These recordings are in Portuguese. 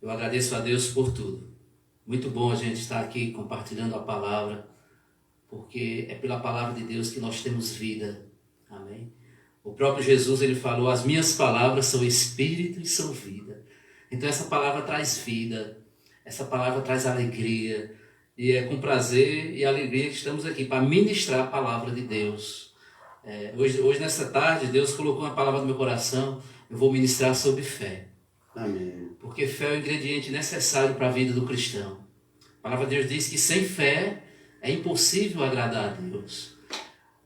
Eu agradeço a Deus por tudo. Muito bom a gente estar aqui compartilhando a palavra, porque é pela palavra de Deus que nós temos vida. Amém? O próprio Jesus, ele falou: as minhas palavras são espírito e são vida. Então essa palavra traz vida, essa palavra traz alegria. E é com prazer e alegria que estamos aqui para ministrar a palavra de Deus. Hoje nessa tarde, Deus colocou uma palavra no meu coração. Eu vou ministrar sobre fé. Amém. Porque fé é o ingrediente necessário para a vida do cristão. A palavra de Deus diz que sem fé é impossível agradar a Deus.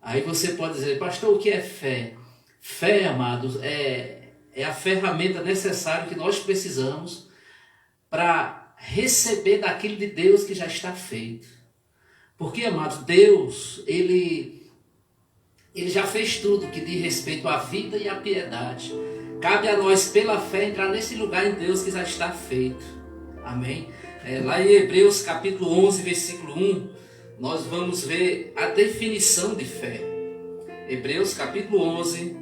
Aí você pode dizer: pastor, o que é fé? Fé, amados, é a ferramenta necessária que nós precisamos para receber daquilo de Deus que já está feito. Porque, amados, Deus, Ele já fez tudo que diz respeito à vida e à piedade. Cabe a nós, pela fé, entrar nesse lugar em Deus que já está feito. Amém? Lá em Hebreus capítulo 11, versículo 1, nós vamos ver a definição de fé. Hebreus capítulo 11,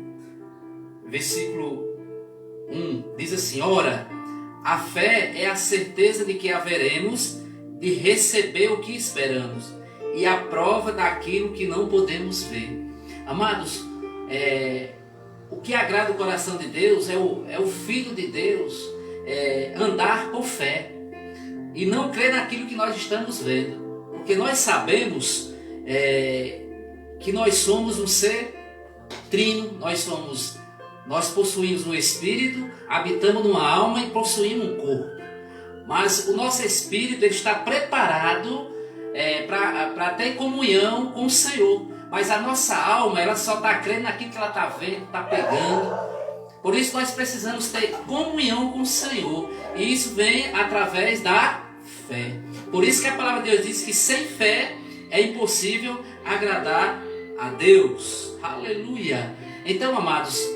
versículo 1, diz assim: ora, a fé é a certeza de que haveremos de receber o que esperamos e a prova daquilo que não podemos ver. Amados, o que agrada o coração de Deus é o Filho de Deus andar por fé e não crer naquilo que nós estamos vendo, porque nós sabemos que nós somos um ser trino, nós possuímos um espírito, habitamos numa alma e possuímos um corpo. Mas o nosso espírito ele está preparado para ter comunhão com o Senhor. Mas a nossa alma, ela só está crendo naquilo que ela está vendo, está pegando. Por isso nós precisamos ter comunhão com o Senhor. E isso vem através da fé. Por isso que a palavra de Deus diz que sem fé é impossível agradar a Deus. Aleluia! Então, amados,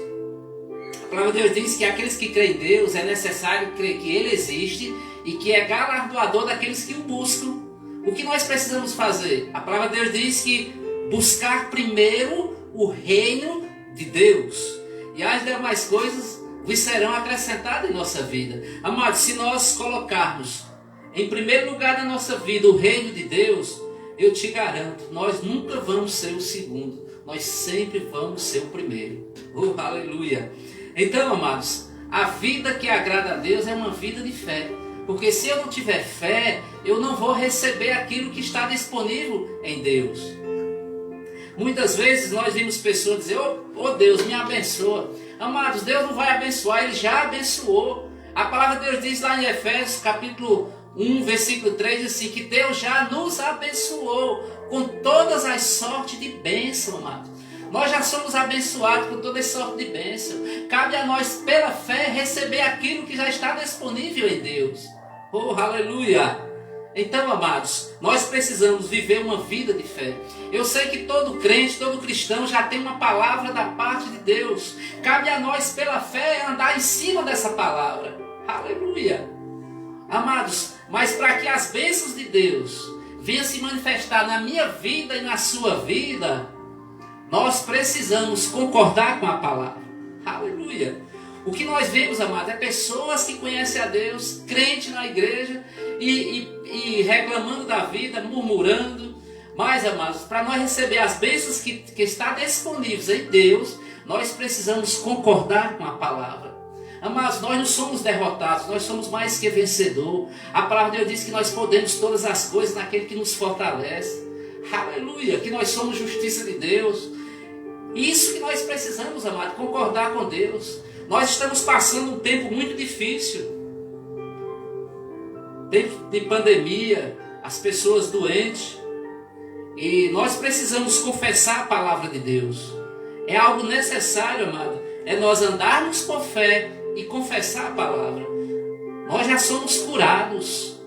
a palavra de Deus diz que aqueles que creem em Deus é necessário crer que Ele existe e que é galardoador daqueles que o buscam. O que nós precisamos fazer? A palavra de Deus diz que buscar primeiro o reino de Deus, e as demais coisas vos serão acrescentadas em nossa vida. Amados, se nós colocarmos em primeiro lugar na nossa vida o reino de Deus, eu te garanto, nós nunca vamos ser o segundo, nós sempre vamos ser o primeiro. Oh, aleluia! Então, amados, a vida que agrada a Deus é uma vida de fé. Porque se eu não tiver fé, eu não vou receber aquilo que está disponível em Deus. Muitas vezes nós vimos pessoas dizer: oh Deus, me abençoa. Amados, Deus não vai abençoar, Ele já abençoou. A palavra de Deus diz lá em Efésios capítulo 1, versículo 3, assim, que Deus já nos abençoou com todas as sortes de bênção, amados. Nós já somos abençoados com toda essa sorte de bênção. Cabe a nós, pela fé, receber aquilo que já está disponível em Deus. Oh, aleluia! Então, amados, nós precisamos viver uma vida de fé. Eu sei que todo crente, todo cristão já tem uma palavra da parte de Deus. Cabe a nós, pela fé, andar em cima dessa palavra. Aleluia! Amados, mas para que as bênçãos de Deus venham se manifestar na minha vida e na sua vida, nós precisamos concordar com a palavra. Aleluia! O que nós vemos, amados, é pessoas que conhecem a Deus, crente na igreja e reclamando da vida, murmurando. Mas, amados, para nós receber as bênçãos que estão disponíveis em Deus, nós precisamos concordar com a palavra. Amados, nós não somos derrotados, nós somos mais que vencedor. A palavra de Deus diz que nós podemos todas as coisas naquele que nos fortalece. Aleluia! Que nós somos justiça de Deus. Isso que nós precisamos, amados, concordar com Deus. Nós estamos passando um tempo muito difícil. Tempo de pandemia, as pessoas doentes. E nós precisamos confessar a palavra de Deus. É algo necessário, amado. É nós andarmos por fé e confessar a palavra. Nós já somos curados.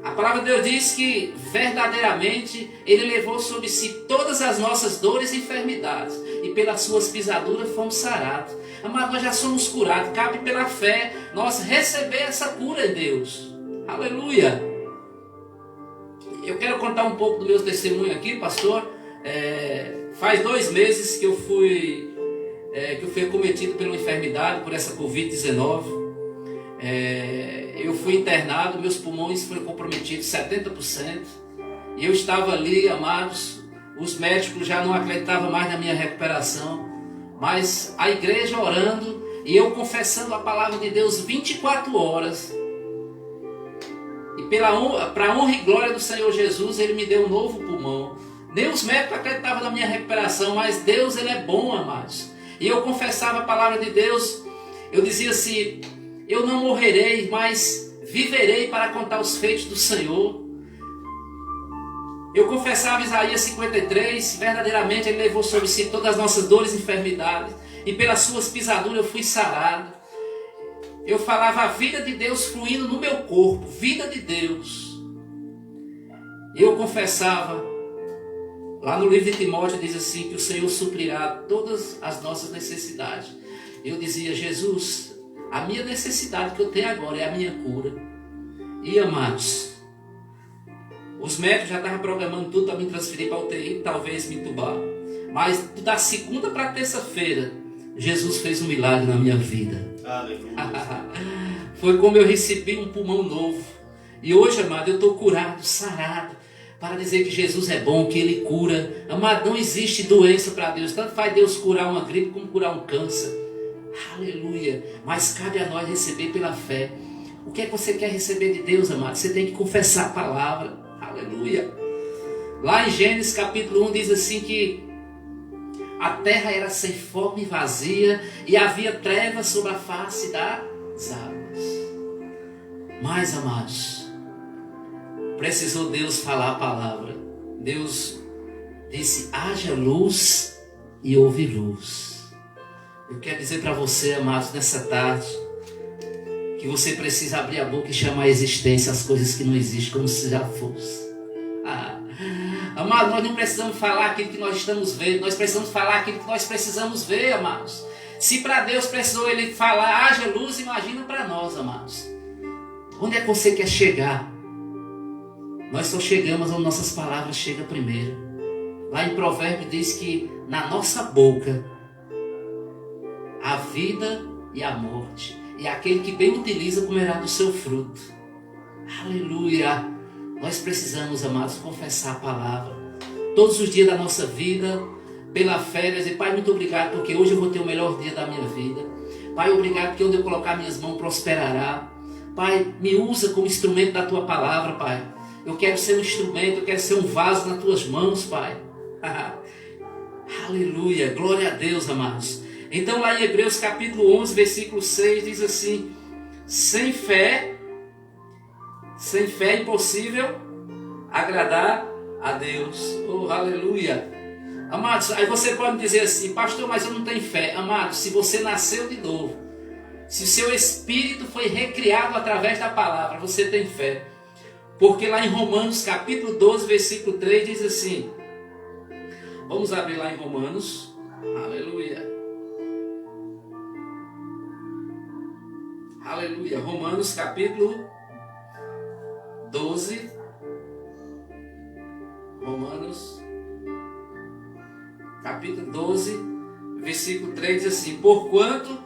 A palavra de Deus diz que verdadeiramente Ele levou sobre si todas as nossas dores e enfermidades. E pelas suas pisaduras fomos sarados. Amado, nós já somos curados. Cabe pela fé nós receber essa cura em Deus. Aleluia! Eu quero contar um pouco do meu testemunho aqui, pastor. Faz 2 meses que eu fui acometido pela enfermidade, por essa Covid-19. fui internado, meus pulmões foram comprometidos 70%. E eu estava ali, amados, os médicos já não acreditavam mais na minha recuperação. Mas a igreja orando e eu confessando a palavra de Deus 24 horas. E para a honra e glória do Senhor Jesus, Ele me deu um novo pulmão. Nem os médicos acreditavam na minha recuperação, mas Deus, Ele é bom, amados. E eu confessava a palavra de Deus, eu dizia assim, eu não morrerei, mas viverei para contar os feitos do Senhor. Eu confessava Isaías 53, verdadeiramente Ele levou sobre si todas as nossas dores e enfermidades, e pelas suas pisaduras eu fui sarado. Eu falava a vida de Deus fluindo no meu corpo, vida de Deus. Eu confessava, lá no livro de Timóteo diz assim, que o Senhor suprirá todas as nossas necessidades. Eu dizia, Jesus, a minha necessidade que eu tenho agora é a minha cura. E amados, os médicos já estavam programando tudo para me transferir para a UTI, talvez me entubar. Mas da segunda para a terça-feira, Jesus fez um milagre na minha vida. Foi como eu recebi um pulmão novo. E hoje, amado, eu estou curado, sarado, para dizer que Jesus é bom, que Ele cura. Amado, não existe doença para Deus. Tanto faz Deus curar uma gripe como curar um câncer. Aleluia. Mas cabe a nós receber pela fé. O que é que você quer receber de Deus, amado? Você tem que confessar a palavra. Aleluia. Lá em Gênesis capítulo 1 diz assim que a terra era sem forma e vazia, e havia trevas sobre a face das águas. Mas, amados, precisou Deus falar a palavra. Deus disse, haja luz, e houve luz. Eu quero dizer para você, amados, nessa tarde, que você precisa abrir a boca e chamar a existência as coisas que não existem, como se já fosse. Amado, nós não precisamos falar aquilo que nós estamos vendo, nós precisamos falar aquilo que nós precisamos ver, amados. Se para Deus precisou Ele falar, haja luz, imagina para nós, amados. Onde é que você quer chegar? Nós só chegamos onde nossas palavras chegam primeiro. Lá em Provérbios diz que na nossa boca a vida e a morte, e aquele que bem utiliza comerá do seu fruto. Aleluia! Nós precisamos, amados, confessar a palavra todos os dias da nossa vida, pela fé, dizer, Pai, muito obrigado, porque hoje eu vou ter o melhor dia da minha vida. Pai, obrigado, porque onde eu colocar minhas mãos prosperará. Pai, me usa como instrumento da Tua palavra, Pai. Eu quero ser um instrumento, eu quero ser um vaso nas Tuas mãos, Pai. Aleluia, glória a Deus, amados. Então lá em Hebreus capítulo 11, versículo 6, diz assim, sem fé é impossível agradar a Deus. Oh, aleluia. Amados, aí você pode dizer assim, pastor, mas eu não tenho fé. Amados, se você nasceu de novo, se o seu espírito foi recriado através da palavra, você tem fé. Porque lá em Romanos capítulo 12, versículo 3, diz assim, vamos abrir lá em Romanos, aleluia. Aleluia, Romanos capítulo 12, Romanos, capítulo 12, versículo 3, diz assim, porquanto,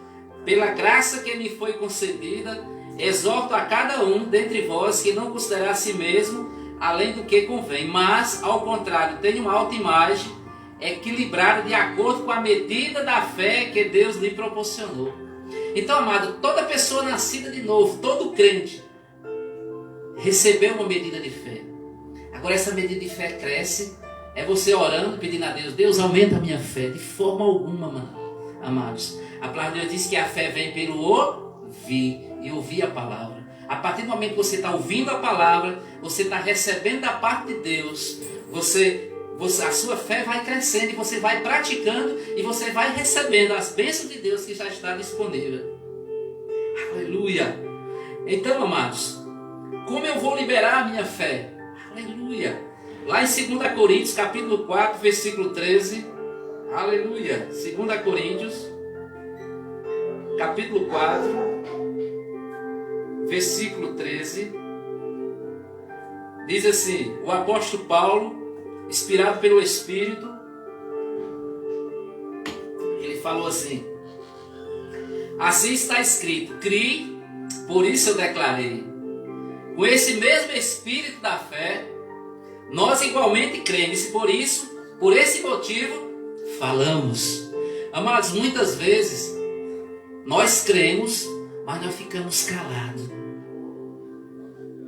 pela graça que me foi concedida, exorto a cada um dentre vós que não considerar a si mesmo além do que convém, mas, ao contrário, tenha uma autoimagem equilibrada de acordo com a medida da fé que Deus lhe proporcionou. Então, amado, toda pessoa nascida de novo, todo crente, recebeu uma medida de fé. Agora essa medida de fé cresce, é você orando, pedindo a Deus, Deus aumenta a minha fé, de forma alguma, amados. A palavra de Deus diz que a fé vem pelo ouvir, e ouvir a palavra. A partir do momento que você está ouvindo a palavra, você está recebendo da parte de Deus, a sua fé vai crescendo, e você vai praticando, e você vai recebendo as bênçãos de Deus que já está disponível. Aleluia! Então, amados, como eu vou liberar a minha fé? Aleluia! Lá em 2 Coríntios, capítulo 4, versículo 13. Aleluia! 2 Coríntios, capítulo 4, versículo 13. Diz assim, o apóstolo Paulo, inspirado pelo Espírito, ele falou assim, assim está escrito, criei, por isso eu declarei. com esse mesmo espírito da fé, nós igualmente cremos e por isso, por esse motivo, falamos. Amados, muitas vezes nós cremos, mas nós ficamos calados.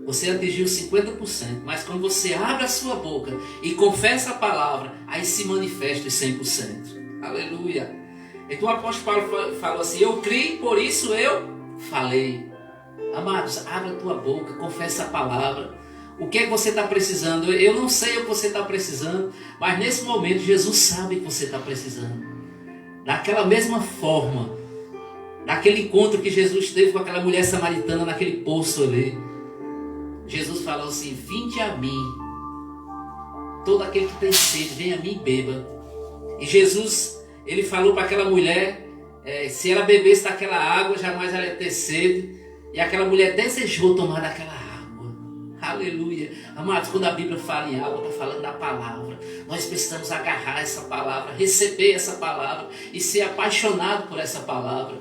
Você atingiu 50%, mas quando você abre a sua boca e confessa a palavra, aí se manifesta os 100%. Aleluia. Então o apóstolo Paulo falou assim: eu criei, por isso eu falei. Amados, abre a tua boca, confessa a palavra. O que é que você está precisando? Eu não sei o que você está precisando, mas nesse momento Jesus sabe o que você está precisando. Daquela mesma forma, daquele encontro que Jesus teve com aquela mulher samaritana naquele poço ali, Jesus falou assim: vinde a mim, todo aquele que tem sede, venha a mim e beba. E Jesus, ele falou para aquela mulher, se ela bebesse daquela água, jamais ela ia ter sede. E aquela mulher desejou tomar daquela água. Aleluia. Amados, quando a Bíblia fala em água, está falando da palavra. Nós precisamos agarrar essa palavra, receber essa palavra e ser apaixonado por essa palavra.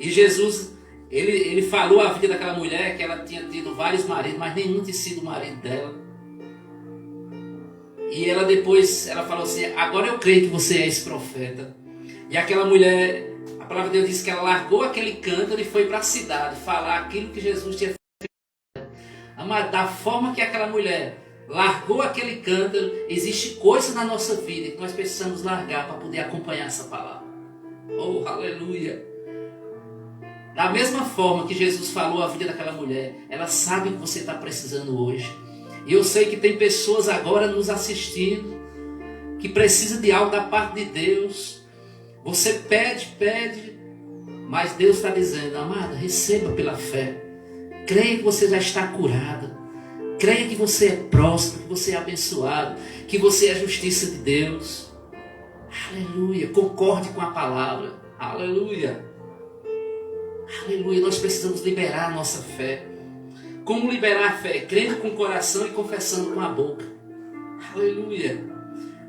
E Jesus, ele falou a vida daquela mulher que ela tinha tido vários maridos, mas nenhum tinha sido o marido dela. E ela depois, ela falou assim: agora eu creio que você é esse profeta. E aquela mulher, a palavra de Deus diz que ela largou aquele cântaro e foi para a cidade falar aquilo que Jesus tinha feito. Mas da forma que aquela mulher largou aquele cântaro, existe coisa na nossa vida que nós precisamos largar para poder acompanhar essa palavra. Oh, aleluia! Da mesma forma que Jesus falou a vida daquela mulher, ela sabe o que você está precisando hoje. E eu sei que tem pessoas agora nos assistindo que precisam de algo da parte de Deus. Você pede, mas Deus está dizendo: amada, receba pela fé. Creia que você já está curada. Creia que você é próspero, que você é abençoado, que você é a justiça de Deus. Aleluia. Concorde com a palavra. Aleluia. Aleluia. Nós precisamos liberar a nossa fé. Como liberar a fé? Crendo com o coração e confessando com a boca. Aleluia.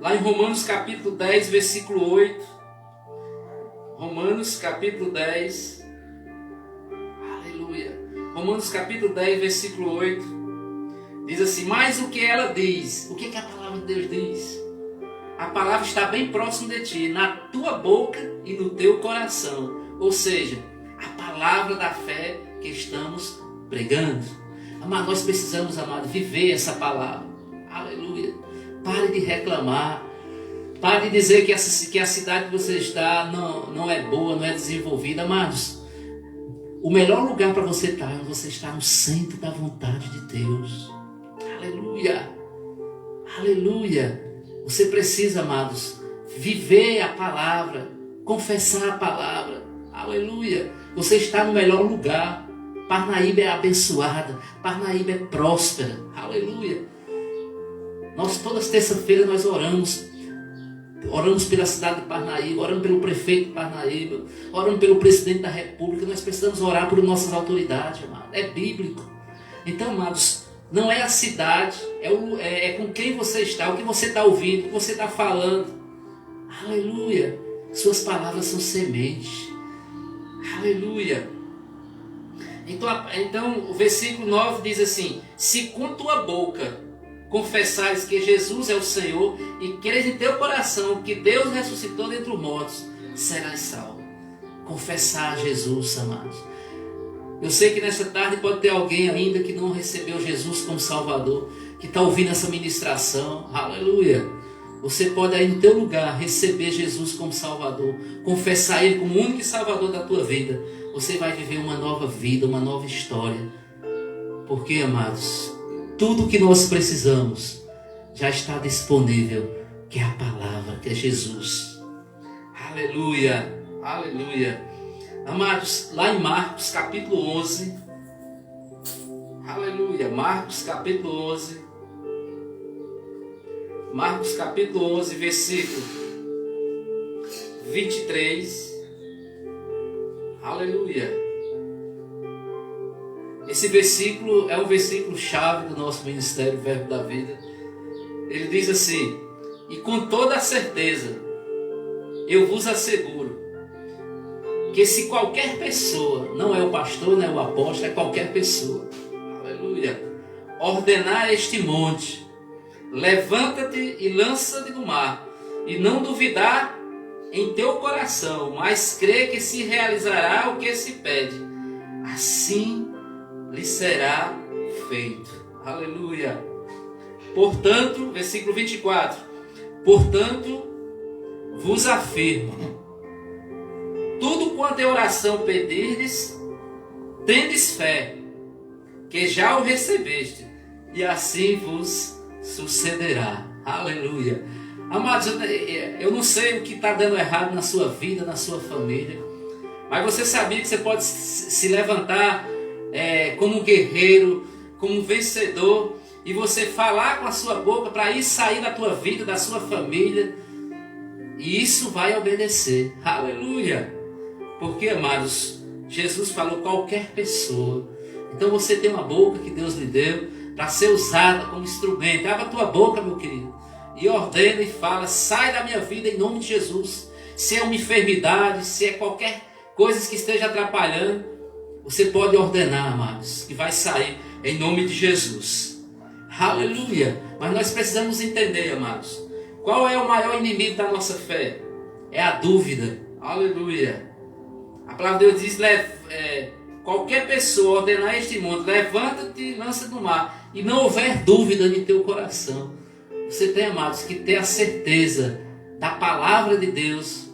Lá em Romanos capítulo 10, versículo 8. Romanos capítulo 10. Aleluia. Romanos capítulo 10, versículo 8. Diz assim: mas o que ela diz? O que a palavra de Deus diz? A palavra está bem próximo de ti, na tua boca e no teu coração. Ou seja, a palavra da fé que estamos pregando. Amado, nós precisamos, amado, viver essa palavra. Aleluia. Pare de reclamar. Pare de dizer que a cidade que você está não é boa, não é desenvolvida. Amados, o melhor lugar para você estar é onde você está no centro da vontade de Deus. Aleluia. Aleluia. Você precisa, amados, viver a palavra, confessar a palavra. Aleluia. Você está no melhor lugar. Parnaíba é abençoada. Parnaíba é próspera. Aleluia. Nós, todas terça-feira, nós oramos pela cidade de Parnaíba, oramos pelo prefeito de Parnaíba, oramos pelo presidente da república. Nós precisamos orar por nossas autoridades, amado. É bíblico. Então, amados, não é a cidade, é com quem você está, o que você está ouvindo, o que você está falando. Aleluia. Suas palavras são sementes. Aleluia. Então o versículo 9 diz assim: se com tua boca confessares que Jesus é o Senhor e creres em teu coração que Deus ressuscitou dentre os mortos, serás salvo. Confessar Jesus, amados. Eu sei que nessa tarde pode ter alguém ainda que não recebeu Jesus como Salvador, que está ouvindo essa ministração. Aleluia. Você pode aí no teu lugar receber Jesus como Salvador, confessar Ele como o único Salvador da tua vida. Você vai viver uma nova vida, uma nova história. Porque, amados, tudo que nós precisamos já está disponível, que é a palavra, que é Jesus. Aleluia, aleluia. Amados, lá em Marcos capítulo 11, aleluia, Marcos capítulo 11, Marcos capítulo 11, versículo 23, aleluia. Esse versículo é um versículo chave do nosso ministério, Verbo da Vida. Ele diz assim: e com toda a certeza, eu vos asseguro, que se qualquer pessoa, não é o pastor, não é o apóstolo, é qualquer pessoa, aleluia, ordenar este monte: levanta-te e lança-te no mar, e não duvidar em teu coração, mas crê que se realizará o que se pede, assim lhe será feito. Aleluia. Portanto, versículo 24: portanto, vos afirmo, tudo quanto é oração pedirdes, tendes fé, que já o recebeste, e assim vos sucederá. Aleluia. Amados, eu não sei o que está dando errado na sua vida, na sua família, mas você sabia que você pode se levantar como um guerreiro, como um vencedor, e você falar com a sua boca para ir sair da tua vida, da sua família, e isso vai obedecer. Aleluia. Porque, amados, Jesus falou qualquer pessoa. Então você tem uma boca que Deus lhe deu para ser usada como instrumento. Abra a tua boca, meu querido, e ordena e fala: sai da minha vida em nome de Jesus. Se é uma enfermidade, se é qualquer coisa que esteja atrapalhando, você pode ordenar, amados, que vai sair em nome de Jesus. Aleluia. Mas nós precisamos entender, amados, qual é o maior inimigo da nossa fé? É a dúvida. Aleluia. A palavra de Deus diz: qualquer pessoa ordenar este monte, levanta-te e lança no mar, e não houver dúvida em teu coração. Você tem, amados, que ter a certeza da palavra de Deus,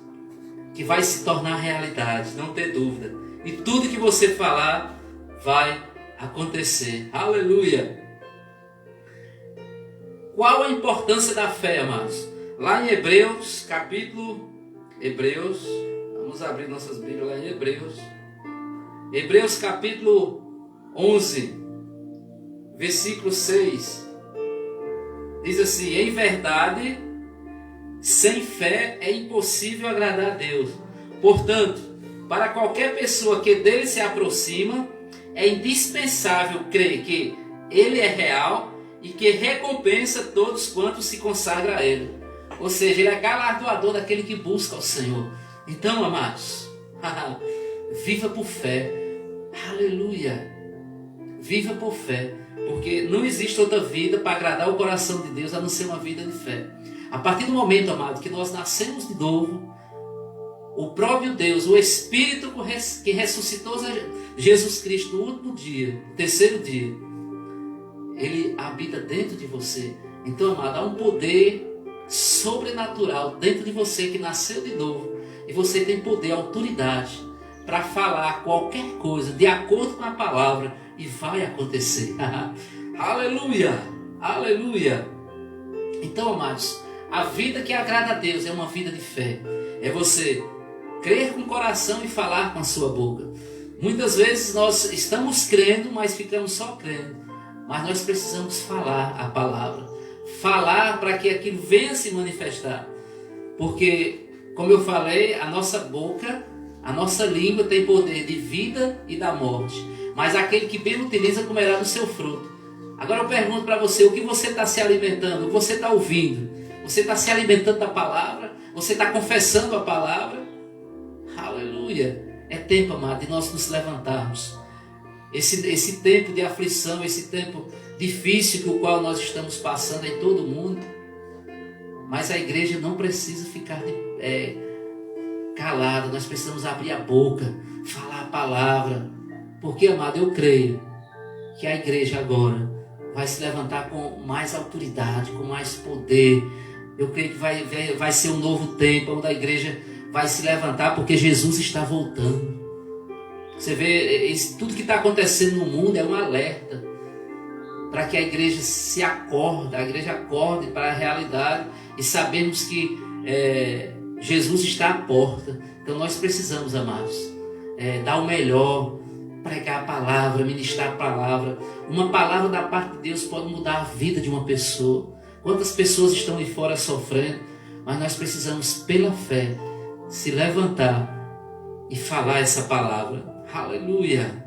que vai se tornar realidade, não ter dúvida. E tudo que você falar vai acontecer. Aleluia. Qual a importância da fé, amados? Lá em Hebreus, vamos abrir nossas Bíblias lá em Hebreus capítulo 11, versículo 6, diz assim: em verdade, sem fé é impossível agradar a Deus. Portanto, para qualquer pessoa que dele se aproxima, é indispensável crer que ele é real e que recompensa todos quantos se consagram a ele. Ou seja, ele é galardoador daquele que busca o Senhor. Então, amados, viva por fé. Aleluia. Viva por fé, porque não existe outra vida para agradar o coração de Deus a não ser uma vida de fé. A partir do momento, amado, que nós nascemos de novo, o próprio Deus, o Espírito que ressuscitou Jesus Cristo no último dia, no terceiro dia, ele habita dentro de você. Então, amado, há um poder sobrenatural dentro de você que nasceu de novo, e você tem poder, autoridade para falar qualquer coisa de acordo com a palavra, e vai acontecer. Aleluia, aleluia. Então, amados, a vida que agrada a Deus é uma vida de fé. É você crer com o coração e falar com a sua boca. Muitas vezes nós estamos crendo, mas ficamos só crendo. Mas nós precisamos falar a palavra. Falar para que aquilo venha se manifestar. Porque, como eu falei, a nossa boca, a nossa língua tem poder de vida e da morte. Mas aquele que bem utiliza comerá do seu fruto. Agora eu pergunto para você: o que você está se alimentando? O que você está ouvindo? Você está se alimentando da palavra? Você está confessando a palavra? Aleluia. É tempo, amado, de nós nos levantarmos. Esse tempo de aflição, esse tempo difícil que o qual nós estamos passando em todo o mundo. Mas a igreja não precisa ficar calada. Nós precisamos abrir a boca, falar a palavra. Porque, amado, eu creio que a igreja agora vai se levantar com mais autoridade, com mais poder. Eu creio que vai ser um novo tempo onde a igreja vai se levantar, porque Jesus está voltando. Você vê, tudo que está acontecendo no mundo é um alerta para que a igreja acorde para a realidade e sabemos que Jesus está à porta. Então nós precisamos, amados, dar o melhor, pregar a palavra, ministrar a palavra. Uma palavra da parte de Deus pode mudar a vida de uma pessoa. Quantas pessoas estão ali fora sofrendo, mas nós precisamos, pela fé, se levantar e falar essa palavra. Aleluia.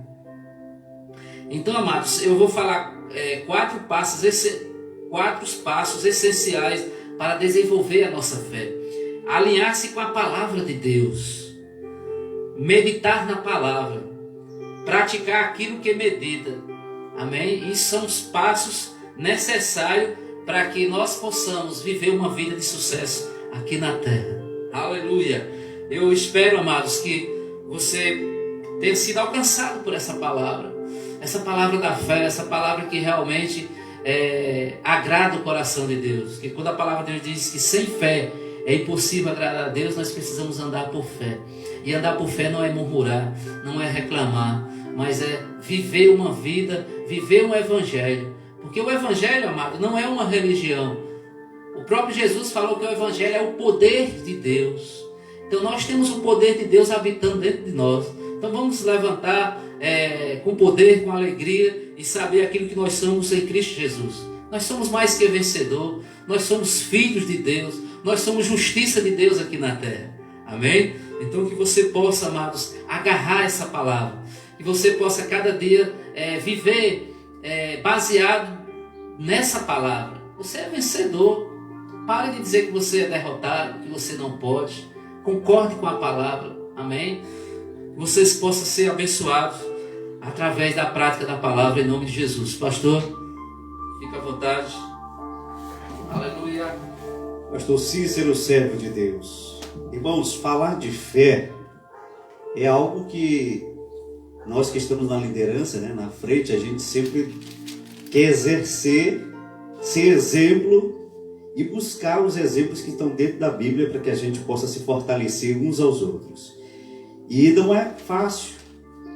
Então, amados, eu vou falar quatro passos essenciais para desenvolver a nossa fé. Alinhar-se com a palavra de Deus, meditar na palavra, praticar aquilo que medita. Amém? Isso são os passos necessários para que nós possamos viver uma vida de sucesso aqui na terra. Aleluia! Eu espero, amados, que você tenha sido alcançado por essa palavra da fé, essa palavra que realmente agrada o coração de Deus. Que quando a palavra de Deus diz que sem fé é impossível agradar a Deus, nós precisamos andar por fé. E andar por fé não é murmurar, não é reclamar, mas é viver uma vida, viver um evangelho. Porque o evangelho, amado, não é uma religião. O próprio Jesus falou que o evangelho é o poder de Deus. Então nós temos o poder de Deus habitando dentro de nós. Então vamos nos levantar com poder, com alegria e saber aquilo que nós somos em Cristo Jesus. Nós somos mais que vencedor, nós somos filhos de Deus, nós somos justiça de Deus aqui na terra. Amém? Então que você possa, amados, agarrar essa palavra. Que você possa cada dia viver baseado nessa palavra. Você é vencedor. Pare de dizer que você é derrotado, que você não pode. Concorde com a palavra. Amém? Que vocês possam ser abençoados através da prática da palavra em nome de Jesus. Pastor, fica à vontade. Aleluia. Pastor Cícero, servo de Deus. Irmãos, falar de fé é algo que nós que estamos na liderança, na frente, a gente sempre quer exercer, ser exemplo e buscar os exemplos que estão dentro da Bíblia para que a gente possa se fortalecer uns aos outros. E não é fácil,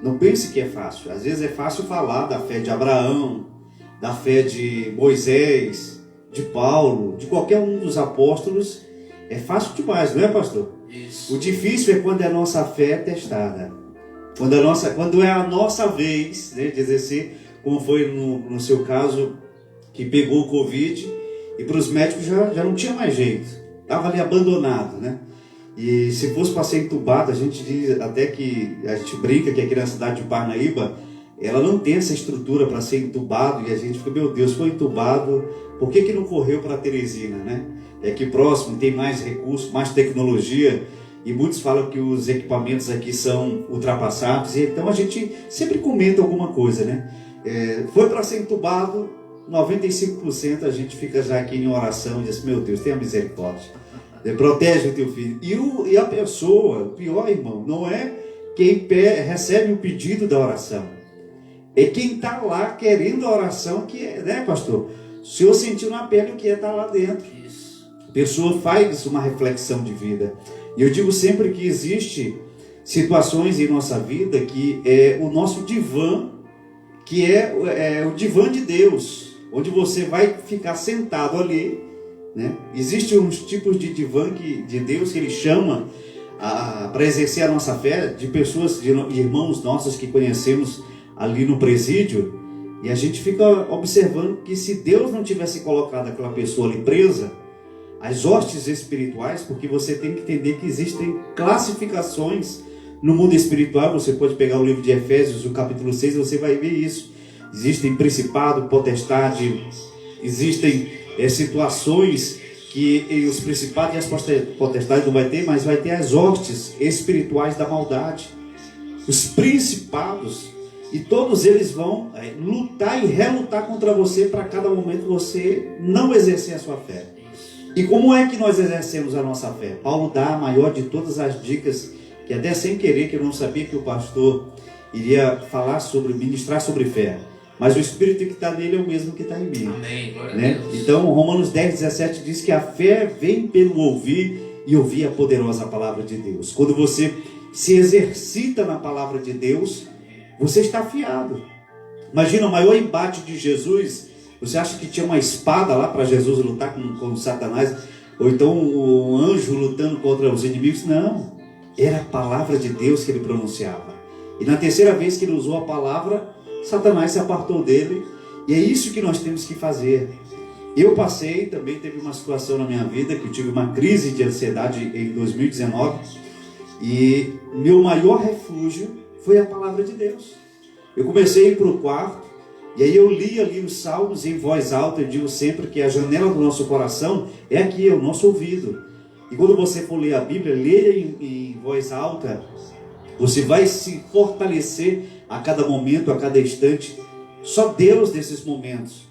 não pense que é fácil. Às vezes é fácil falar da fé de Abraão, da fé de Moisés, de Paulo, de qualquer um dos apóstolos. É fácil demais, não é, pastor? Isso. O difícil é quando a nossa fé é testada. Quando é a nossa vez de exercer, como foi no seu caso, que pegou o Covid, e para os médicos já não tinha mais jeito. Estava ali abandonado, E se fosse para ser entubado, a gente diz até que, a gente brinca que aqui na cidade de Parnaíba, ela não tem essa estrutura para ser entubado, e a gente fica, meu Deus, foi entubado, por que não correu para Teresina, É aqui próximo, tem mais recursos, mais tecnologia, e muitos falam que os equipamentos aqui são ultrapassados, e então a gente sempre comenta alguma coisa, foi para ser entubado, 95% a gente fica já aqui em oração e diz, meu Deus, tenha misericórdia, protege o teu filho. E a pessoa, o pior, irmão, não é quem recebe o pedido da oração, é quem está lá querendo a oração, que é, pastor? O senhor sentiu na pele o que é estar lá dentro. Isso. A pessoa faz uma reflexão de vida. E eu digo sempre que existe situações em nossa vida que é o nosso divã, que é o divã de Deus, onde você vai ficar sentado ali, Existem uns tipos de divã de Deus que Ele chama para exercer a nossa fé, de pessoas, de irmãos nossos que conhecemos ali no presídio, e a gente fica observando que se Deus não tivesse colocado aquela pessoa ali presa, as hostes espirituais, porque você tem que entender que existem classificações no mundo espiritual. Você pode pegar o livro de Efésios, o capítulo 6, e você vai ver isso. Existem principado, potestade, existem situações que os principados e as potestades não vai ter, mas vai ter as hostes espirituais da maldade, os principados, e todos eles vão lutar e relutar contra você para cada momento você não exercer a sua fé. E como é que nós exercemos a nossa fé? Paulo dá a maior de todas as dicas, que até sem querer, que eu não sabia que o pastor iria ministrar sobre fé. Mas o Espírito que está nele é o mesmo que está em mim. Amém, glória a Deus. Então, Romanos 10:17 diz que a fé vem pelo ouvir, e ouvir a poderosa palavra de Deus. Quando você se exercita na palavra de Deus, você está afiado. Imagina o maior embate de Jesus. Você acha que tinha uma espada lá para Jesus lutar com Satanás? Ou então um anjo lutando contra os inimigos? Não. Era a palavra de Deus que ele pronunciava. E na terceira vez que ele usou a palavra, Satanás se apartou dele. E é isso que nós temos que fazer. Eu também teve uma situação na minha vida que eu tive uma crise de ansiedade em 2019. E meu maior refúgio foi a palavra de Deus. Eu comecei a ir para o quarto, e aí eu li ali os salmos em voz alta. Eu digo sempre que a janela do nosso coração é aqui, é o nosso ouvido. E quando você for ler a Bíblia, leia em voz alta. Você vai se fortalecer a cada momento, a cada instante, Só Deus nesses momentos.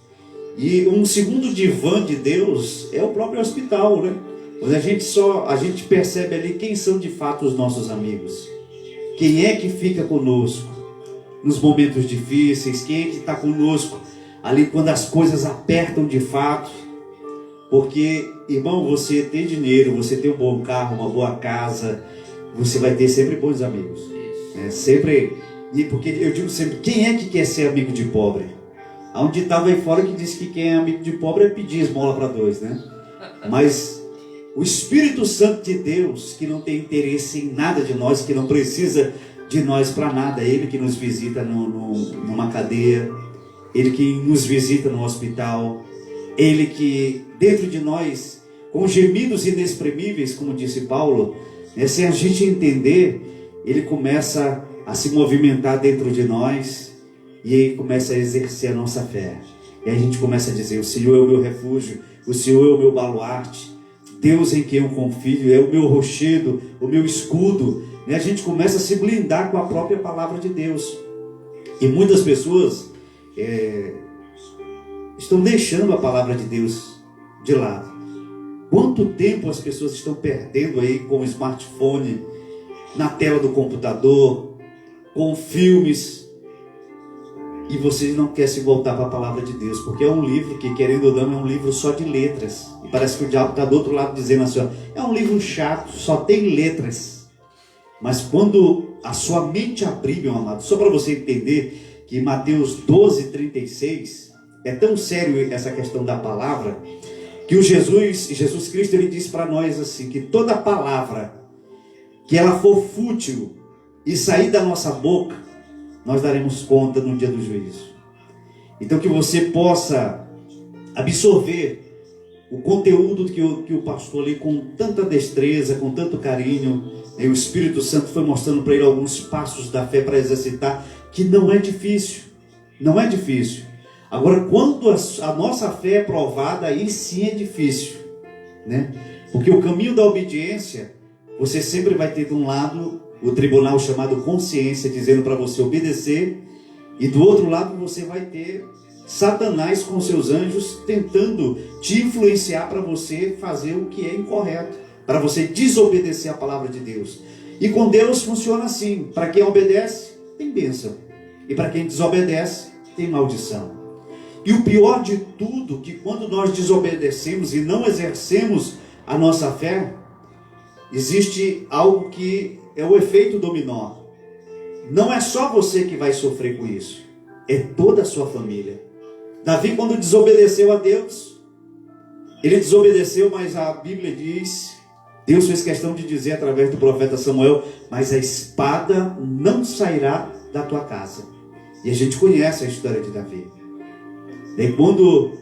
E um segundo divã de Deus é o próprio hospital, né? Onde a gente percebe ali quem são de fato os nossos amigos. Quem é que fica conosco nos momentos difíceis? Quem é que está conosco ali quando as coisas apertam de fato? Porque, irmão, você ter dinheiro, você ter um bom carro, uma boa casa, você vai ter sempre bons amigos. Sempre. E porque eu digo sempre, quem é que quer ser amigo de pobre? Há um ditado aí fora que diz que quem é amigo de pobre é pedir esmola para dois, né? Mas o Espírito Santo de Deus, que não tem interesse em nada de nós, que não precisa de nós para nada, Ele que nos visita numa cadeia, Ele que nos visita no hospital, Ele que dentro de nós, com gemidos inexprimíveis, como disse Paulo, sem a gente entender, Ele começa a se movimentar dentro de nós e aí começa a exercer a nossa fé. E aí a gente começa a dizer, o Senhor é o meu refúgio, o Senhor é o meu baluarte, Deus em quem eu confio, é o meu rochedo, o meu escudo. E a gente começa a se blindar com a própria palavra de Deus. E muitas pessoas estão deixando a palavra de Deus de lado. Quanto tempo as pessoas estão perdendo aí com o smartphone, na tela do computador, com filmes, e vocês não querem se voltar para a palavra de Deus, porque é um livro que, querendo ou não, é um livro só de letras. E parece que o diabo está do outro lado dizendo assim, ó, é um livro chato, só tem letras. Mas quando a sua mente abrir, meu amado, só para você entender que Mateus 12:36, é tão sério essa questão da palavra, que Jesus Cristo, ele diz para nós assim, que toda palavra que ela for fútil e sair da nossa boca, nós daremos conta no dia do juízo. Então que você possa absorver o conteúdo que o pastor ali com tanta destreza, com tanto carinho, o Espírito Santo foi mostrando para ele alguns passos da fé para exercitar, que não é difícil, não é difícil. Agora, quando a nossa fé é provada, aí sim é difícil, né? Porque o caminho da obediência, você sempre vai ter de um lado o tribunal chamado consciência, dizendo para você obedecer, e do outro lado você vai ter Satanás com seus anjos tentando te influenciar para você fazer o que é incorreto, para você desobedecer a palavra de Deus. E com Deus funciona assim: para quem obedece, tem bênção, e para quem desobedece, tem maldição. E o pior de tudo, que quando nós desobedecemos e não exercemos a nossa fé, existe algo que é o efeito dominó. Não é só você que vai sofrer com isso, é toda a sua família. Davi, quando desobedeceu a Deus, ele desobedeceu, mas a Bíblia diz, Deus fez questão de dizer através do profeta Samuel, mas a espada não sairá da tua casa. E a gente conhece a história de Davi. E quando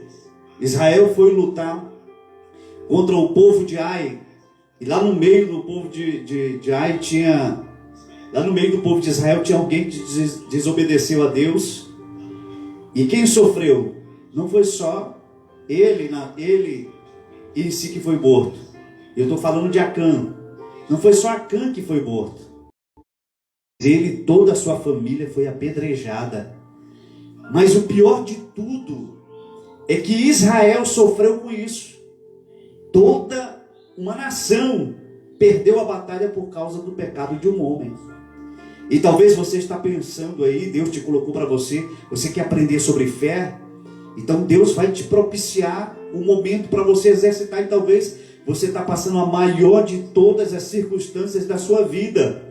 Israel foi lutar contra o povo de Ai, e lá no meio do povo de Ai tinha, lá no meio do povo de Israel tinha alguém que desobedeceu a Deus. E quem sofreu? Não foi só ele em si que foi morto. Eu estou falando de Acã. Não foi só Acã que foi morto. Ele e toda a sua família foi apedrejada. Mas o pior de tudo é que Israel sofreu com isso. Toda uma nação perdeu a batalha por causa do pecado de um homem. E talvez você está pensando aí, Deus te colocou para você quer aprender sobre fé, então Deus vai te propiciar um momento para você exercitar, e talvez você está passando a maior de todas as circunstâncias da sua vida,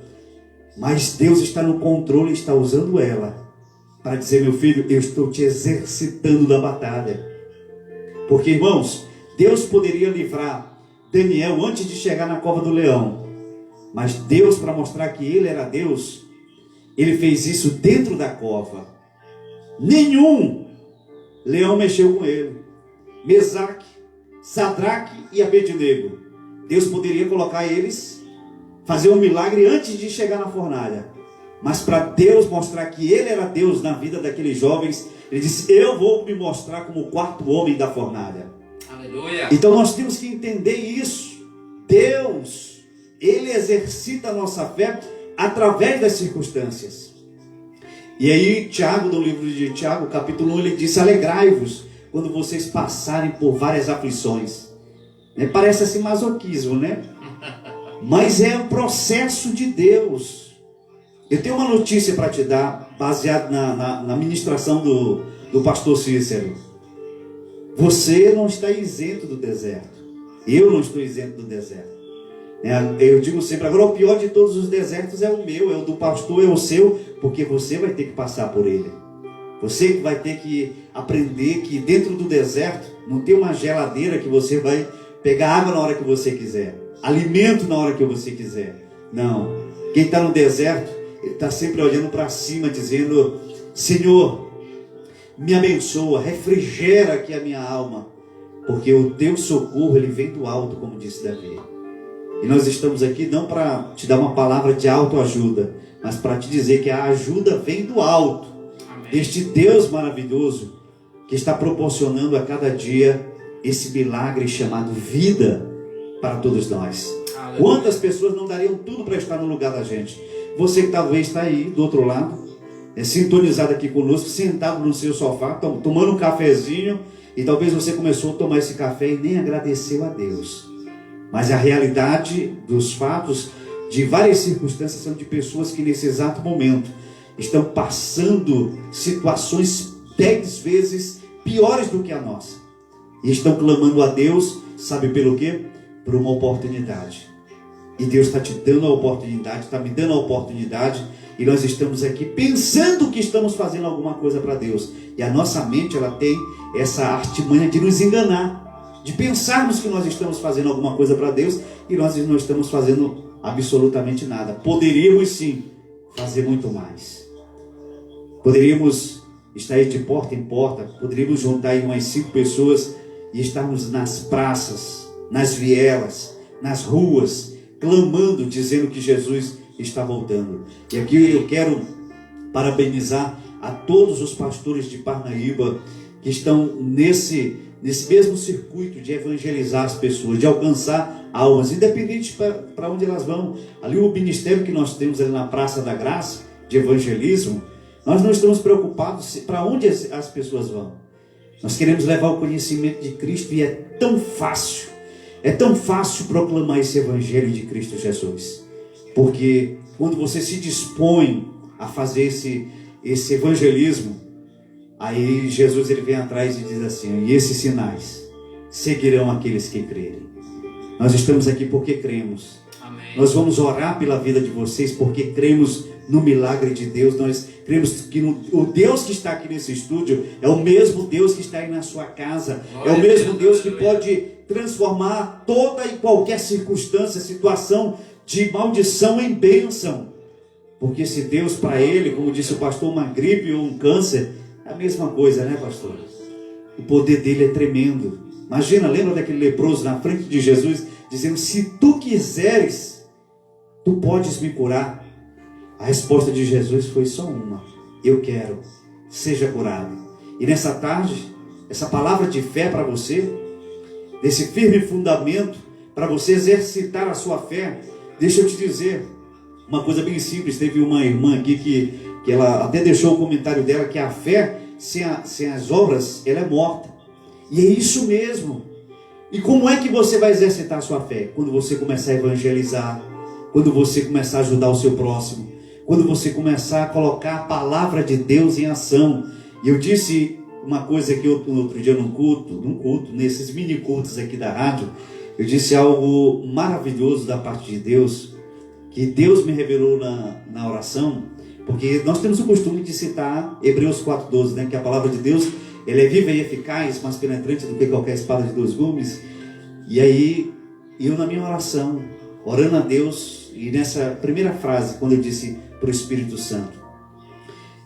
mas Deus está no controle e está usando ela para dizer, meu filho, eu estou te exercitando da batalha. Porque, irmãos, Deus poderia livrar Daniel antes de chegar na cova do leão, mas Deus, para mostrar que ele era Deus, ele fez isso dentro da cova. Nenhum leão mexeu com ele. Mesaque, Sadraque e Abednego, Deus poderia colocar eles, fazer um milagre antes de chegar na fornalha. Mas para Deus mostrar que ele era Deus na vida daqueles jovens, ele disse, eu vou me mostrar como o quarto homem da fornalha. Aleluia. Então nós temos que entender isso. Deus, ele exercita a nossa fé através das circunstâncias. E aí Tiago, no livro de Tiago, capítulo 1, ele diz: alegrai-vos quando vocês passarem por várias aflições. Parece assim masoquismo, né? Mas é um processo de Deus. Eu tenho uma notícia para te dar, baseado na ministração do pastor Cícero. Você não está isento do deserto. Eu não estou isento do deserto. Eu digo sempre, agora o pior de todos os desertos é o meu, é o do pastor, é o seu, porque você vai ter que passar por ele. Você que vai ter que aprender que dentro do deserto não tem uma geladeira que você vai pegar água na hora que você quiser, alimento na hora que você quiser. Não. Quem está no deserto, ele está sempre olhando para cima, dizendo: Senhor, me abençoa, refrigera aqui a minha alma, porque o teu socorro, ele vem do alto, como disse Davi. E nós estamos aqui não para te dar uma palavra de autoajuda, mas para te dizer que a ajuda vem do alto. Amém. Este Deus maravilhoso que está proporcionando a cada dia esse milagre chamado vida para todos nós. Aleluia. Quantas pessoas não dariam tudo para estar no lugar da gente? Você que talvez está aí do outro lado, sintonizado aqui conosco, sentado no seu sofá, tomando um cafezinho, e talvez você começou a tomar esse café e nem agradeceu a Deus. Mas a realidade dos fatos, de várias circunstâncias, são de pessoas que nesse exato momento estão passando situações 10 vezes piores do que a nossa. E estão clamando a Deus, sabe pelo quê? Por uma oportunidade. E Deus está te dando a oportunidade, está me dando a oportunidade, e nós estamos aqui pensando que estamos fazendo alguma coisa para Deus. E a nossa mente, ela tem essa artimanha de nos enganar, de pensarmos que nós estamos fazendo alguma coisa para Deus, e nós não estamos fazendo absolutamente nada. Poderíamos sim fazer muito mais. Poderíamos estar aí de porta em porta, poderíamos juntar aí umas 5 pessoas e estarmos nas praças, nas vielas, nas ruas, clamando, dizendo que Jesus está voltando. E aqui eu quero parabenizar a todos os pastores de Parnaíba que estão nesse mesmo circuito de evangelizar as pessoas, de alcançar almas, independente para onde elas vão. Ali o ministério que nós temos ali na Praça da Graça, de evangelismo, nós não estamos preocupados para onde as pessoas vão. Nós queremos levar o conhecimento de Cristo, e é tão fácil proclamar esse evangelho de Cristo Jesus. Porque quando você se dispõe a fazer esse evangelismo, aí Jesus, ele vem atrás e diz assim: e esses sinais seguirão aqueles que crerem. Nós estamos aqui porque cremos. Amém. Nós vamos orar pela vida de vocês porque cremos no milagre de Deus. Nós cremos que o Deus que está aqui nesse estúdio é o mesmo Deus que está aí na sua casa. Glória, é o mesmo Deus que pode transformar toda e qualquer circunstância, situação de maldição em bênção. Porque esse Deus, para ele, como disse o pastor, uma gripe ou um câncer, é a mesma coisa, né, pastor? O poder dele é tremendo. Imagina, lembra daquele leproso na frente de Jesus, dizendo: se tu quiseres, tu podes me curar. A resposta de Jesus foi só uma: eu quero, seja curado. E nessa tarde, essa palavra de fé para você, desse firme fundamento, para você exercitar a sua fé, deixa eu te dizer uma coisa bem simples. Teve uma irmã aqui que ela até deixou o comentário dela, que a fé sem as obras, ela é morta. E é isso mesmo. E como é que você vai exercitar a sua fé? Quando você começar a evangelizar, quando você começar a ajudar o seu próximo, quando você começar a colocar a palavra de Deus em ação. E eu disse uma coisa aqui outro dia num culto, nesses mini cultos aqui da rádio, eu disse algo maravilhoso da parte de Deus, que Deus me revelou na oração, porque nós temos o costume de citar Hebreus 4,12, né? Que a palavra de Deus, ela é viva e eficaz, mais penetrante do que qualquer espada de 2 gumes. E aí, eu na minha oração, orando a Deus, e nessa primeira frase, quando eu disse para o Espírito Santo,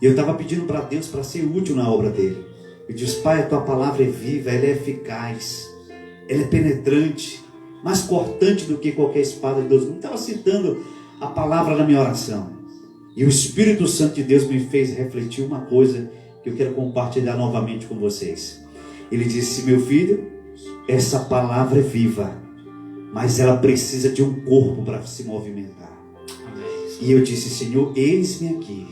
eu estava pedindo para Deus para ser útil na obra dele. Eu disse: Pai, a tua palavra é viva, ela é eficaz, ela é penetrante, mais cortante do que qualquer espada de 2 gumes. Eu estava citando a palavra na minha oração. E o Espírito Santo de Deus me fez refletir uma coisa que eu quero compartilhar novamente com vocês. Ele disse: meu filho, essa palavra é viva, mas ela precisa de um corpo para se movimentar. Amém. E eu disse: Senhor, eis-me aqui.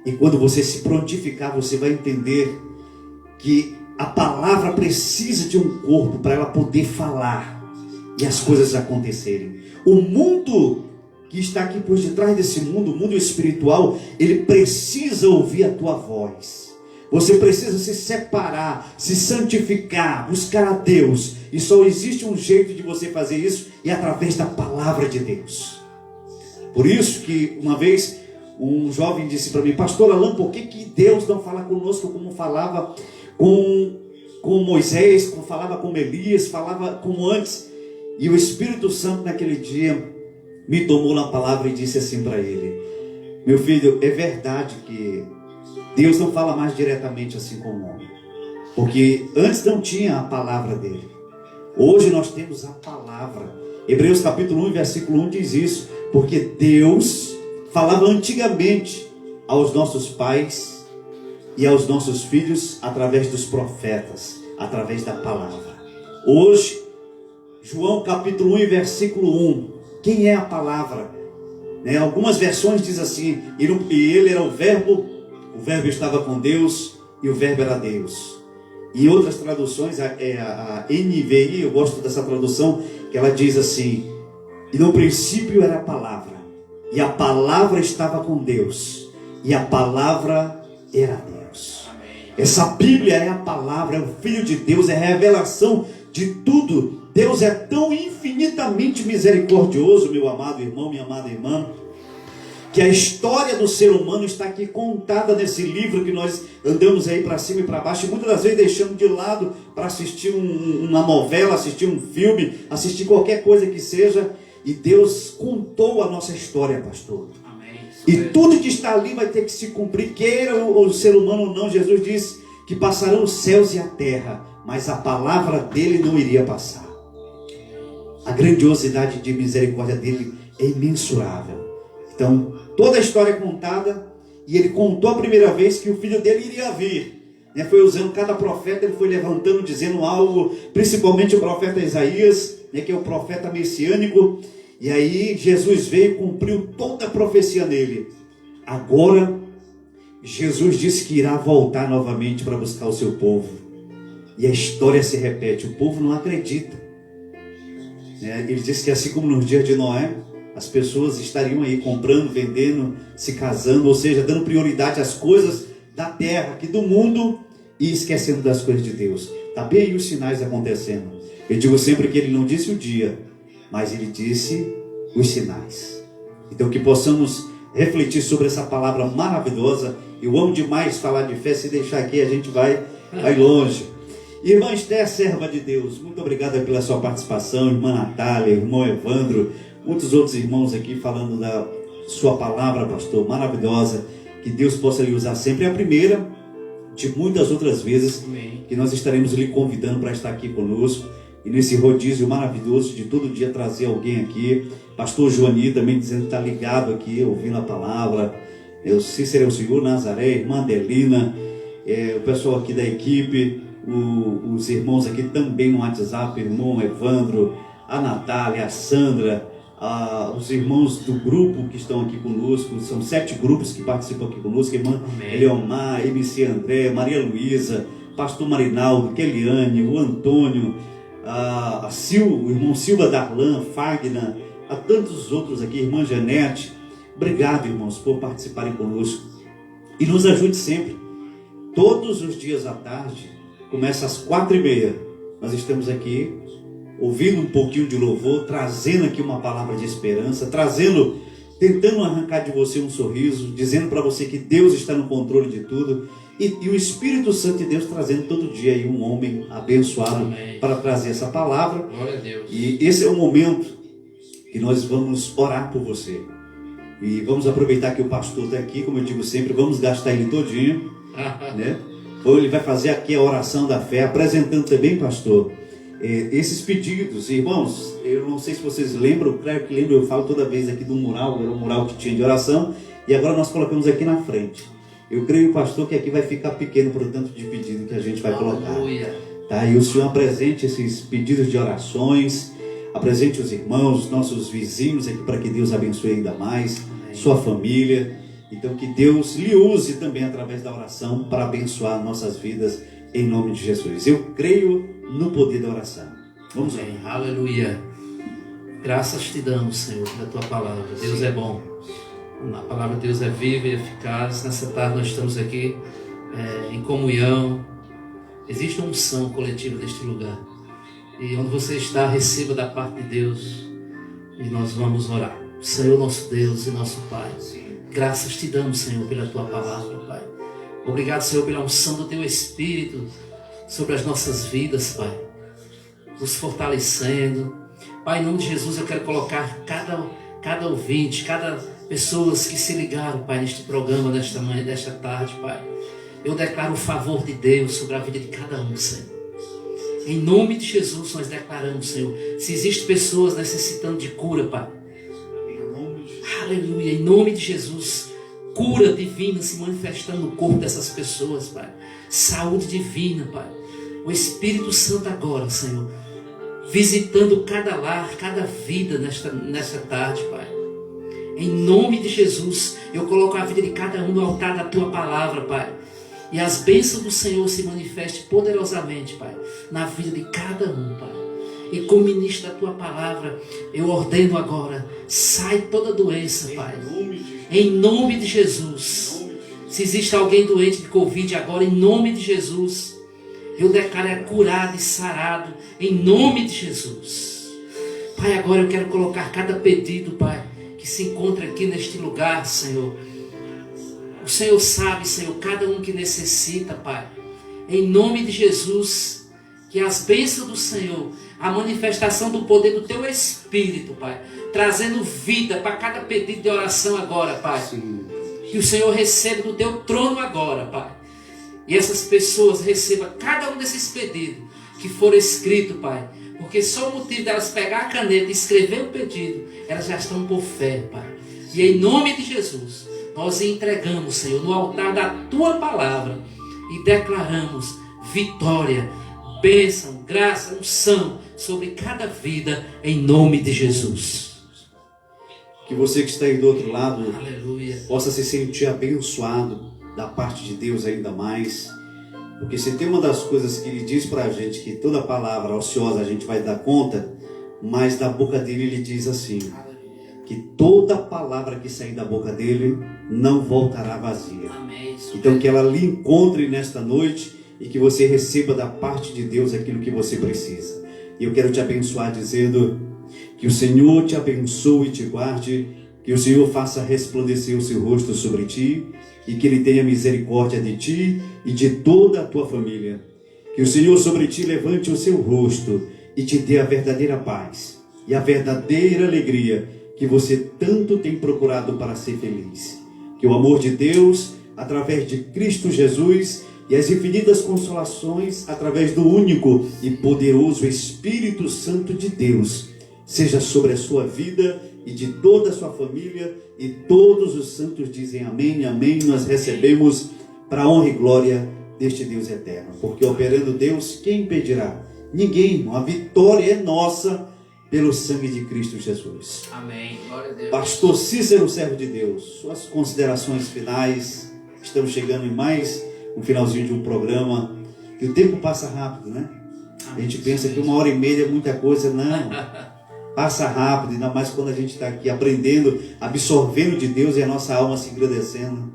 E quando você se prontificar, você vai entender que a palavra precisa de um corpo para ela poder falar e as coisas acontecerem. O mundo que está aqui por detrás desse mundo, o mundo espiritual, ele precisa ouvir a tua voz. Você precisa se separar, se santificar, buscar a Deus. E só existe um jeito de você fazer isso, e é através da palavra de Deus. Por isso que uma vez um jovem disse para mim: pastor Alain, por que Deus não fala conosco como falava com Moisés, como falava com Elias, falava como antes? E o Espírito Santo naquele dia me tomou na palavra e disse assim para ele: meu filho, é verdade que Deus não fala mais diretamente assim com o homem, porque antes não tinha a palavra dele. Hoje nós temos a palavra. Hebreus capítulo 1, versículo 1 diz isso: porque Deus falava antigamente aos nossos pais e aos nossos filhos através dos profetas, através da palavra. Hoje, João capítulo 1, versículo 1, quem é a palavra? Algumas versões dizem assim: e ele era o verbo estava com Deus e o verbo era Deus. Em outras traduções, a NVI, eu gosto dessa tradução, que ela diz assim: e no princípio era a palavra, e a palavra estava com Deus, e a palavra era Deus. Essa Bíblia é a palavra, é o Filho de Deus, é a revelação de tudo. Deus é tão infinitamente misericordioso, meu amado irmão, minha amada irmã, que a história do ser humano está aqui contada nesse livro que nós andamos aí para cima e para baixo, e muitas das vezes deixamos de lado para assistir uma novela, assistir um filme, assistir qualquer coisa que seja, e Deus contou a nossa história, pastor. Amém. E tudo que está ali vai ter que se cumprir, queira o ser humano ou não. Jesus disse que passarão os céus e a terra, mas a palavra dele não iria passar. A grandiosidade de misericórdia dele é imensurável. Então, toda a história é contada, e ele contou a primeira vez que o filho dele iria vir. Foi usando cada profeta, ele foi levantando, dizendo algo, principalmente o profeta Isaías, que é o profeta messiânico. E aí Jesus veio e cumpriu toda a profecia nele. Agora, Jesus disse que irá voltar novamente para buscar o seu povo. E a história se repete, o povo não acredita. Ele disse que assim como nos dias de Noé, as pessoas estariam aí comprando, vendendo, se casando, ou seja, dando prioridade às coisas da terra, aqui do mundo, e esquecendo das coisas de Deus. Está bem aí os sinais acontecendo. Eu digo sempre que ele não disse o dia, mas ele disse os sinais. Então que possamos refletir sobre essa palavra maravilhosa. Eu amo demais falar de fé. Se deixar aqui a gente vai longe. Irmã Esther, serva de Deus, muito obrigada pela sua participação. Irmã Natália, irmão Evandro, muitos outros irmãos aqui falando da sua palavra, pastor, maravilhosa. Que Deus possa lhe usar sempre. É a primeira de muitas outras vezes que nós estaremos lhe convidando para estar aqui conosco. E nesse rodízio maravilhoso de todo dia trazer alguém aqui. Pastor Joani também dizendo que está ligado aqui, ouvindo a palavra. O Cícero, o Senhor, Nazaré, irmã Adelina, o pessoal aqui da equipe, os irmãos aqui também no WhatsApp, irmão Evandro, a Natália, a Sandra, os irmãos do grupo que estão aqui conosco. São 7 grupos que participam aqui conosco. Irmã Eleomar, MC André, Maria Luísa, pastor Marinaldo, Keliane, o Antônio, o irmão Silva Darlan, Fagner, a tantos outros aqui, irmã Janete. Obrigado, irmãos, por participarem conosco. E nos ajude sempre. Todos os dias à tarde, começa às 4h30. Nós estamos aqui ouvindo um pouquinho de louvor, trazendo aqui uma palavra de esperança, tentando arrancar de você um sorriso, dizendo para você que Deus está no controle de tudo. E o Espírito Santo de Deus trazendo todo dia aí um homem abençoado. Amém. Para trazer essa palavra. Glória a Deus. E esse é o momento que nós vamos orar por você. E vamos aproveitar que o pastor está aqui, como eu digo sempre, vamos gastar ele todinho, né? Ou ele vai fazer aqui a oração da fé, apresentando também, pastor, esses pedidos. Irmãos, eu não sei se vocês lembram, claro que lembram, eu falo toda vez aqui do mural, era um mural que tinha de oração, e agora nós colocamos aqui na frente. Eu creio, pastor, que aqui vai ficar pequeno por tanto de pedido que a gente vai colocar. Tá? E o Senhor apresente esses pedidos de orações, apresente os irmãos, nossos vizinhos aqui, para que Deus abençoe ainda mais, sua família. Então que Deus lhe use também através da oração para abençoar nossas vidas em nome de Jesus. Eu creio no poder da oração. Vamos lá. Aleluia. Graças te damos, Senhor, pela tua palavra. Deus é bom. A palavra de Deus é viva e eficaz. Nessa tarde nós estamos aqui em comunhão. Existe uma unção coletiva neste lugar. E onde você está, receba da parte de Deus. E nós vamos orar. Senhor, nosso Deus e nosso Pai. Graças te damos, Senhor, pela tua palavra, Pai. Obrigado, Senhor, pela unção do teu Espírito sobre as nossas vidas, Pai. Nos fortalecendo. Pai, em nome de Jesus, eu quero colocar cada ouvinte, cada pessoas que se ligaram, Pai, neste programa, nesta manhã, nesta tarde, Pai. Eu declaro o favor de Deus sobre a vida de cada um, Senhor. Em nome de Jesus, nós declaramos, Senhor, se existem pessoas necessitando de cura, Pai. Aleluia, em nome de Jesus, cura divina se manifestando no corpo dessas pessoas, Pai. Saúde divina, Pai. O Espírito Santo agora, Senhor, visitando cada lar, cada vida nesta tarde, Pai. Em nome de Jesus, eu coloco a vida de cada um no altar da tua palavra, Pai. E as bênçãos do Senhor se manifestem poderosamente, Pai, na vida de cada um, Pai. E como ministro da tua palavra, eu ordeno agora, sai toda doença, Pai. Em nome de Jesus. Se existe alguém doente de Covid agora, em nome de Jesus, eu declaro é curado e sarado, em nome de Jesus. Pai, agora eu quero colocar cada pedido, Pai, que se encontra aqui neste lugar, Senhor. O Senhor sabe, Senhor, cada um que necessita, Pai. Em nome de Jesus, que as bênçãos do Senhor, a manifestação do poder do Teu Espírito, Pai, trazendo vida para cada pedido de oração agora, Pai. Sim. Que o Senhor receba do Teu trono agora, Pai. E essas pessoas recebam cada um desses pedidos que foram escritos, Pai. Porque só o motivo delas pegar a caneta e escrever o pedido, elas já estão por fé, Pai. E em nome de Jesus, nós entregamos, Senhor, no altar da Tua palavra e declaramos vitória, bênção, graça, unção sobre cada vida em nome de Jesus. Que você que está aí do outro lado, aleluia, possa se sentir abençoado da parte de Deus ainda mais. Porque se tem uma das coisas que Ele diz para a gente, que toda palavra ociosa a gente vai dar conta, mas da boca dele Ele diz assim, que toda palavra que sair da boca dele não voltará vazia. Amém. Então que ela lhe encontre nesta noite e que você receba da parte de Deus aquilo que você precisa. E eu quero te abençoar dizendo que o Senhor te abençoe e te guarde, que o Senhor faça resplandecer o seu rosto sobre ti e que Ele tenha misericórdia de ti e de toda a tua família. Que o Senhor sobre ti levante o seu rosto e te dê a verdadeira paz e a verdadeira alegria que você tanto tem procurado para ser feliz. Que o amor de Deus, através de Cristo Jesus, e as infinitas consolações, através do único e poderoso Espírito Santo de Deus, seja sobre a sua vida e de toda a sua família, e todos os santos dizem amém, amém. Nós recebemos para a honra e glória deste Deus eterno, porque operando Deus, quem impedirá? Ninguém, irmão. A vitória é nossa pelo sangue de Cristo Jesus. Amém. Glória a Deus. Pastor Cícero, servo de Deus, suas considerações finais. Estamos chegando em mais um finalzinho de um programa, e o tempo passa rápido, né? A gente pensa que 1h30 é muita coisa, não. Passa rápido, ainda mais quando a gente está aqui aprendendo, absorvendo de Deus e a nossa alma se engrandecendo.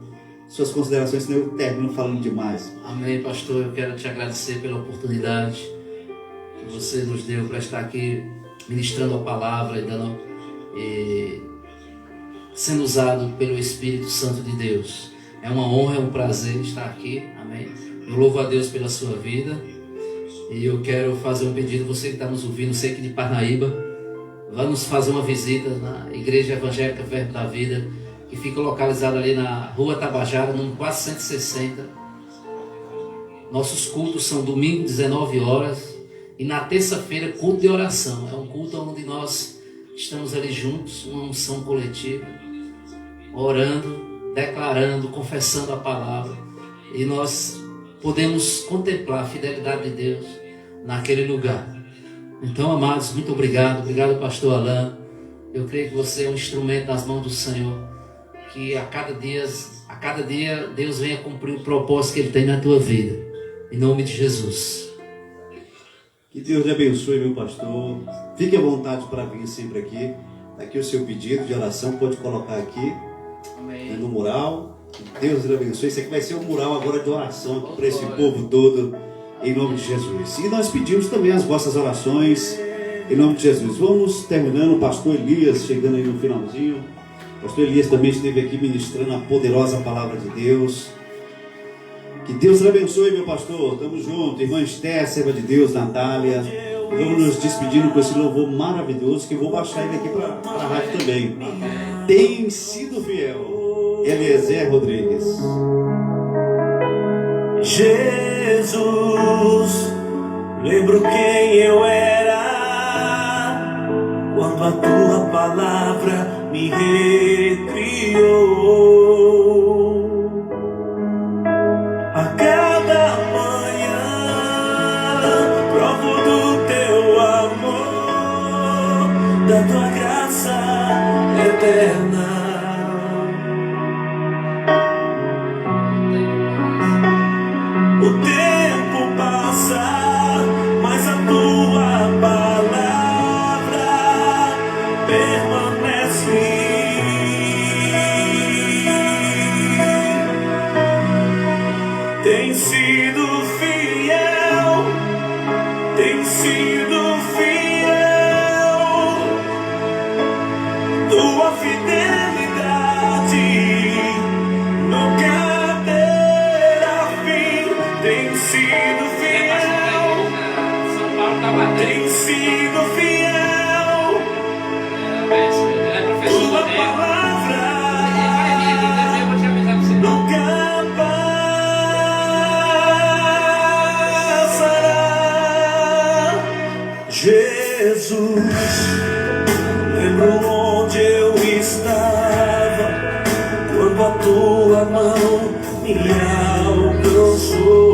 Suas considerações, senão eu termino falando demais. Amém, pastor. Eu quero te agradecer pela oportunidade que você nos deu para estar aqui ministrando a palavra e sendo usado pelo Espírito Santo de Deus. É uma honra, é um prazer estar aqui. Amém. Eu louvo a Deus pela sua vida. E eu quero fazer um pedido, você que está nos ouvindo, sei que de Parnaíba, vamos fazer uma visita na Igreja Evangélica Verbo da Vida, que fica localizada ali na Rua Tabajara, número 460. Nossos cultos são domingo, 19 horas, e na terça-feira, culto de oração. É um culto onde nós estamos ali juntos, uma unção coletiva, orando, declarando, confessando a palavra, e nós podemos contemplar a fidelidade de Deus naquele lugar. Então, amados, muito obrigado, pastor Alain. Eu creio que você é um instrumento nas mãos do Senhor, que a cada dia Deus venha cumprir o propósito que Ele tem na tua vida. Em nome de Jesus. Que Deus lhe abençoe, meu pastor. Fique à vontade para vir sempre aqui. Aqui o seu pedido de oração, pode colocar aqui. Amém. No mural. Deus lhe abençoe. Isso aqui vai ser um mural agora de oração aqui para esse povo todo, em nome de Jesus. E nós pedimos também as vossas orações, em nome de Jesus. Vamos terminando. O pastor Elias chegando aí no finalzinho. O pastor Elias também esteve aqui ministrando a poderosa palavra de Deus. Que Deus lhe abençoe, meu pastor. Tamo junto. Irmã Esther, serva de Deus, Natália. Vamos nos despedindo com esse louvor maravilhoso, que eu vou baixar ele aqui para a rádio também. Tem sido fiel. Eliezer Rodrigues. Jesus, lembro quem eu era quando a tua palavra me recriou. A cada manhã provo do teu amor, da tua graça eterna. O tempo passa, mas a tua palavra permanece. Tem sido fiel, tem sido fiel. Tua fidelidade nunca terá fim. Tem sido fiel, tem sido fiel. Tua palavra nunca passará. Jesus, lembro onde eu estava quando a tua mão me alcançou.